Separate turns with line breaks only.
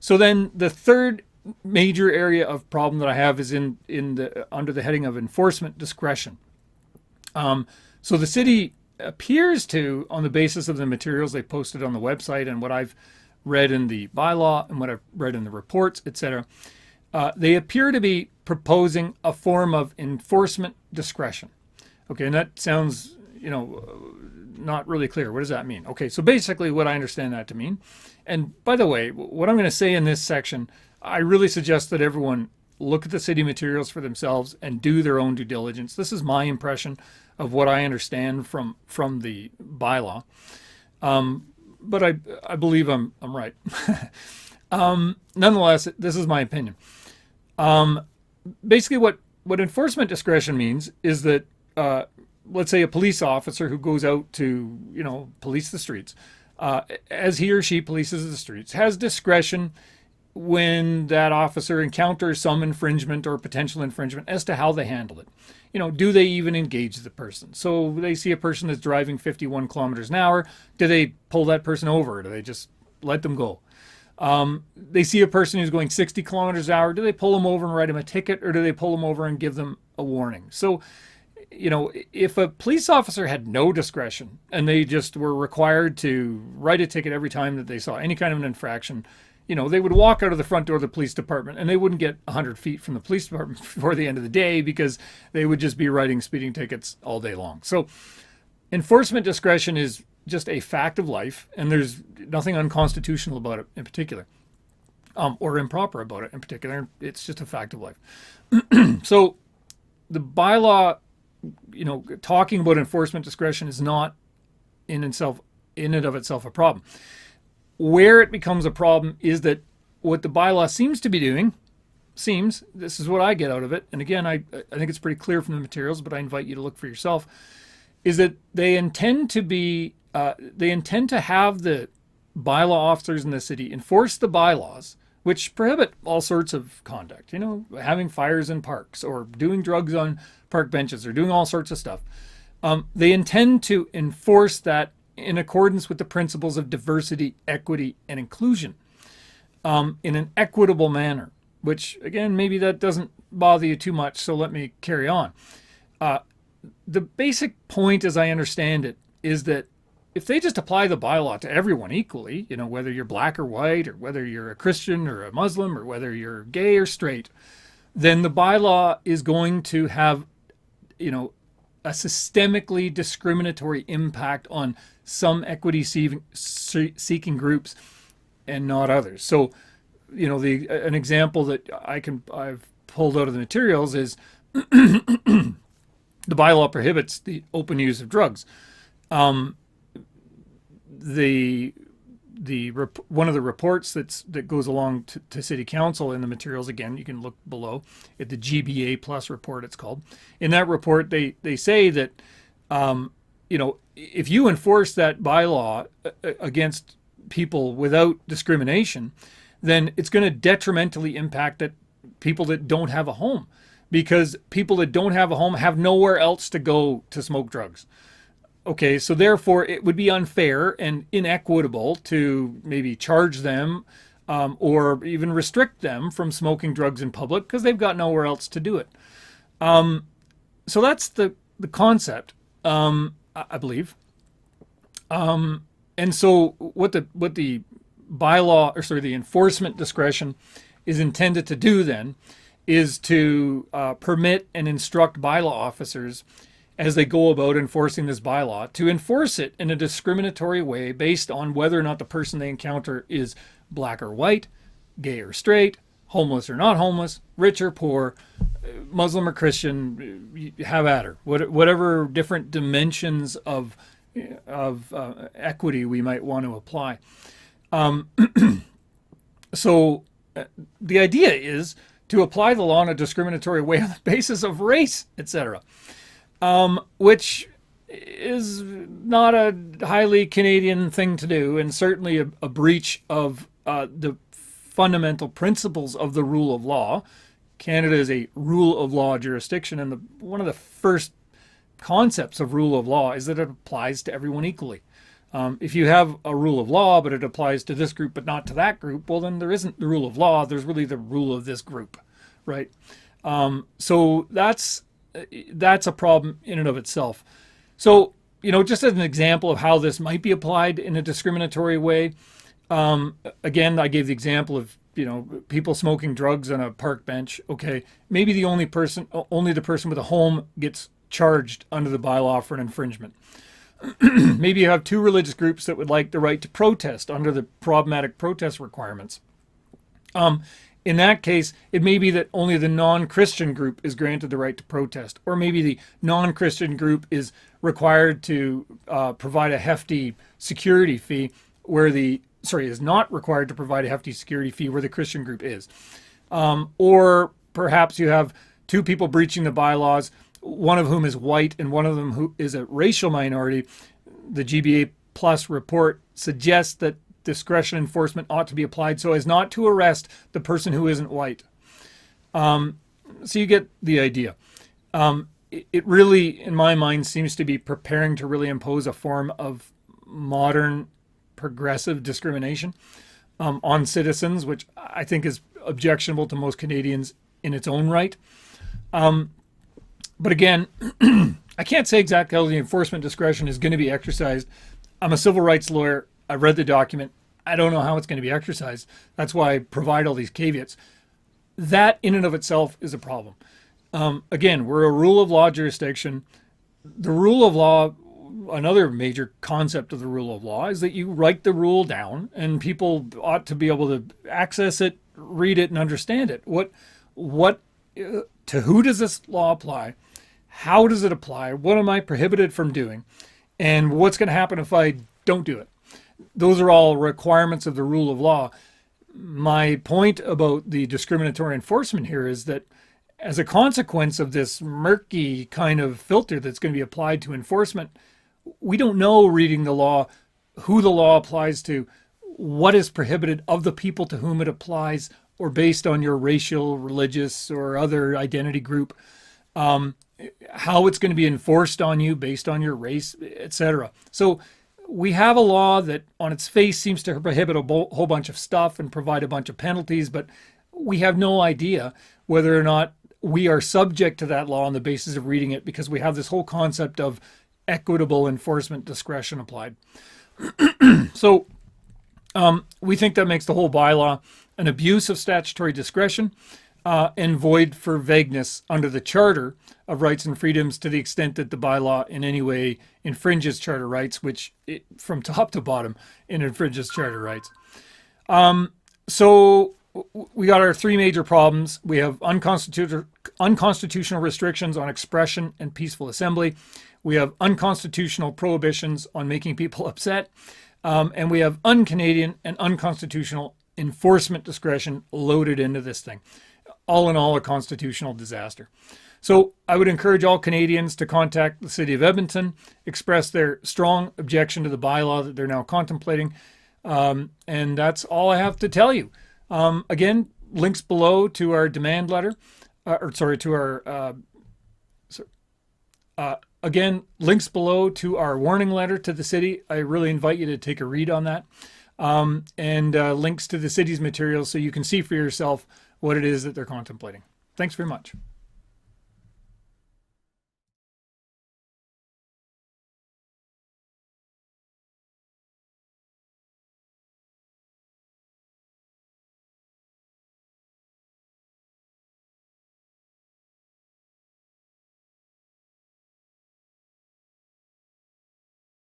So then the third major area of problem that I have is under the heading of enforcement discretion. So the city appears to, on the basis of the materials they posted on the website and what I've read in the bylaw and what I've read in the reports, etc., they appear to be proposing a form of enforcement discretion. Okay, and that sounds, not really clear. What does that mean? Okay, so basically what I understand that to mean, and by the way, what I'm going to say in this section, I really suggest that everyone look at the city materials for themselves and do their own due diligence. This is my impression of what I understand from the bylaw. But I believe I'm right. Nonetheless, this is my opinion. Basically, what enforcement discretion means is that, let's say, a police officer who goes out to, police the streets, as he or she polices the streets, has discretion when that officer encounters some infringement or potential infringement as to how they handle it. Do they even engage the person? So they see a person that's driving 51 kilometers an hour. Do they pull that person over? Or do they just let them go? They see a person who's going 60 kilometers an hour. Do they pull them over and write them a ticket, or do they pull them over and give them a warning? So, if a police officer had no discretion and they just were required to write a ticket every time that they saw any kind of an infraction, they would walk out of the front door of the police department and they wouldn't get 100 feet from the police department before the end of the day because they would just be writing speeding tickets all day long. So enforcement discretion is just a fact of life, and there's nothing unconstitutional about it in particular, or improper about it in particular. It's just a fact of life. So the bylaw, talking about enforcement discretion is not in and of itself a problem. Where it becomes a problem is that what the bylaw seems to be doing, this is what I get out of it, and again, I think it's pretty clear from the materials, but I invite you to look for yourself, is that they intend to have the bylaw officers in the city enforce the bylaws, which prohibit all sorts of conduct, having fires in parks or doing drugs on park benches or doing all sorts of stuff. They intend to enforce that in accordance with the principles of diversity, equity, and inclusion, in an equitable manner, which, again, maybe that doesn't bother you too much, so let me carry on. The basic point, as I understand it, is that if they just apply the bylaw to everyone equally, whether you're black or white, or whether you're a Christian or a Muslim, or whether you're gay or straight, then the bylaw is going to have, a systemically discriminatory impact on some equity-seeking groups and not others. So, an example that I've pulled out of the materials is the bylaw prohibits the open use of drugs. One of the reports that goes along to City Council in the materials, again, you can look below at the GBA Plus report, it's called. In that report, they say that, if you enforce that bylaw against people without discrimination, then it's going to detrimentally impact people that don't have a home, because people that don't have a home have nowhere else to go to smoke drugs. Okay, so therefore it would be unfair and inequitable to maybe charge them or even restrict them from smoking drugs in public because they've got nowhere else to do it. So that's the concept, I believe. And so what the bylaw, the enforcement discretion is intended to do then is to permit and instruct bylaw officers as they go about enforcing this bylaw to enforce it in a discriminatory way based on whether or not the person they encounter is black or white, gay or straight, homeless or not homeless, rich or poor, Muslim or Christian, have at her. Whatever different dimensions of equity we might want to apply. So the idea is to apply the law in a discriminatory way on the basis of race, etc., which is not a highly Canadian thing to do, and certainly a breach of the fundamental principles of the rule of law. Canada is a rule of law jurisdiction, and one of the first concepts of rule of law is that it applies to everyone equally. If you have a rule of law, but it applies to this group but not to that group, well, then there isn't the rule of law. There's really the rule of this group, right? So that's a problem in and of itself. So, just as an example of how this might be applied in a discriminatory way, again, I gave the example of, people smoking drugs on a park bench. Okay, maybe only the person with a home gets charged under the bylaw for an infringement. Maybe you have two religious groups that would like the right to protest under the problematic protest requirements. In that case, it may be that only the non-Christian group is granted the right to protest, or maybe the non-Christian group is required to provide a hefty security fee is not required to provide a hefty security fee where the Christian group is. Or perhaps you have two people breaching the bylaws, one of whom is white and one of them who is a racial minority. The GBA Plus report suggests that discretion enforcement ought to be applied so as not to arrest the person who isn't white. So you get the idea. It really, in my mind, seems to be preparing to really impose a form of modern progressive discrimination on citizens, which I think is objectionable to most Canadians in its own right. But again, I can't say exactly how the enforcement discretion is going to be exercised. I'm a civil rights lawyer. I read the document. I don't know how it's going to be exercised. That's why I provide all these caveats. That in and of itself is a problem. Again, we're a rule of law jurisdiction. The rule of law, another major concept of the rule of law, is that you write the rule down and people ought to be able to access it, read it, and understand it. To who does this law apply? How does it apply? What am I prohibited from doing? And what's going to happen if I don't do it? Those are all requirements of the rule of law. My point about the discriminatory enforcement here is that as a consequence of this murky kind of filter that's going to be applied to enforcement, we don't know, reading the law, who the law applies to, what is prohibited of the people to whom it applies, or based on your racial, religious, or other identity group, how it's going to be enforced on you based on your race, etc. So we have a law that on its face seems to prohibit a whole bunch of stuff and provide a bunch of penalties, but we have no idea whether or not we are subject to that law on the basis of reading it, because we have this whole concept of equitable enforcement discretion applied. So we think that makes the whole bylaw an abuse of statutory discretion and void for vagueness under the Charter of Rights and Freedoms, to the extent that the bylaw in any way infringes charter rights, which from top to bottom it infringes charter rights. So we got our three major problems. We have unconstitutional restrictions on expression and peaceful assembly. We have unconstitutional prohibitions on making people upset. And we have un-Canadian and unconstitutional enforcement discretion loaded into this thing. All in all, a constitutional disaster. So I would encourage all Canadians to contact the City of Edmonton, express their strong objection to the bylaw that they're now contemplating. And that's all I have to tell you. Again, links below to our demand letter, again, links below to our warning letter to the city. I really invite you to take a read on that. And links to the city's materials so you can see for yourself what it is that they're contemplating. Thanks very much.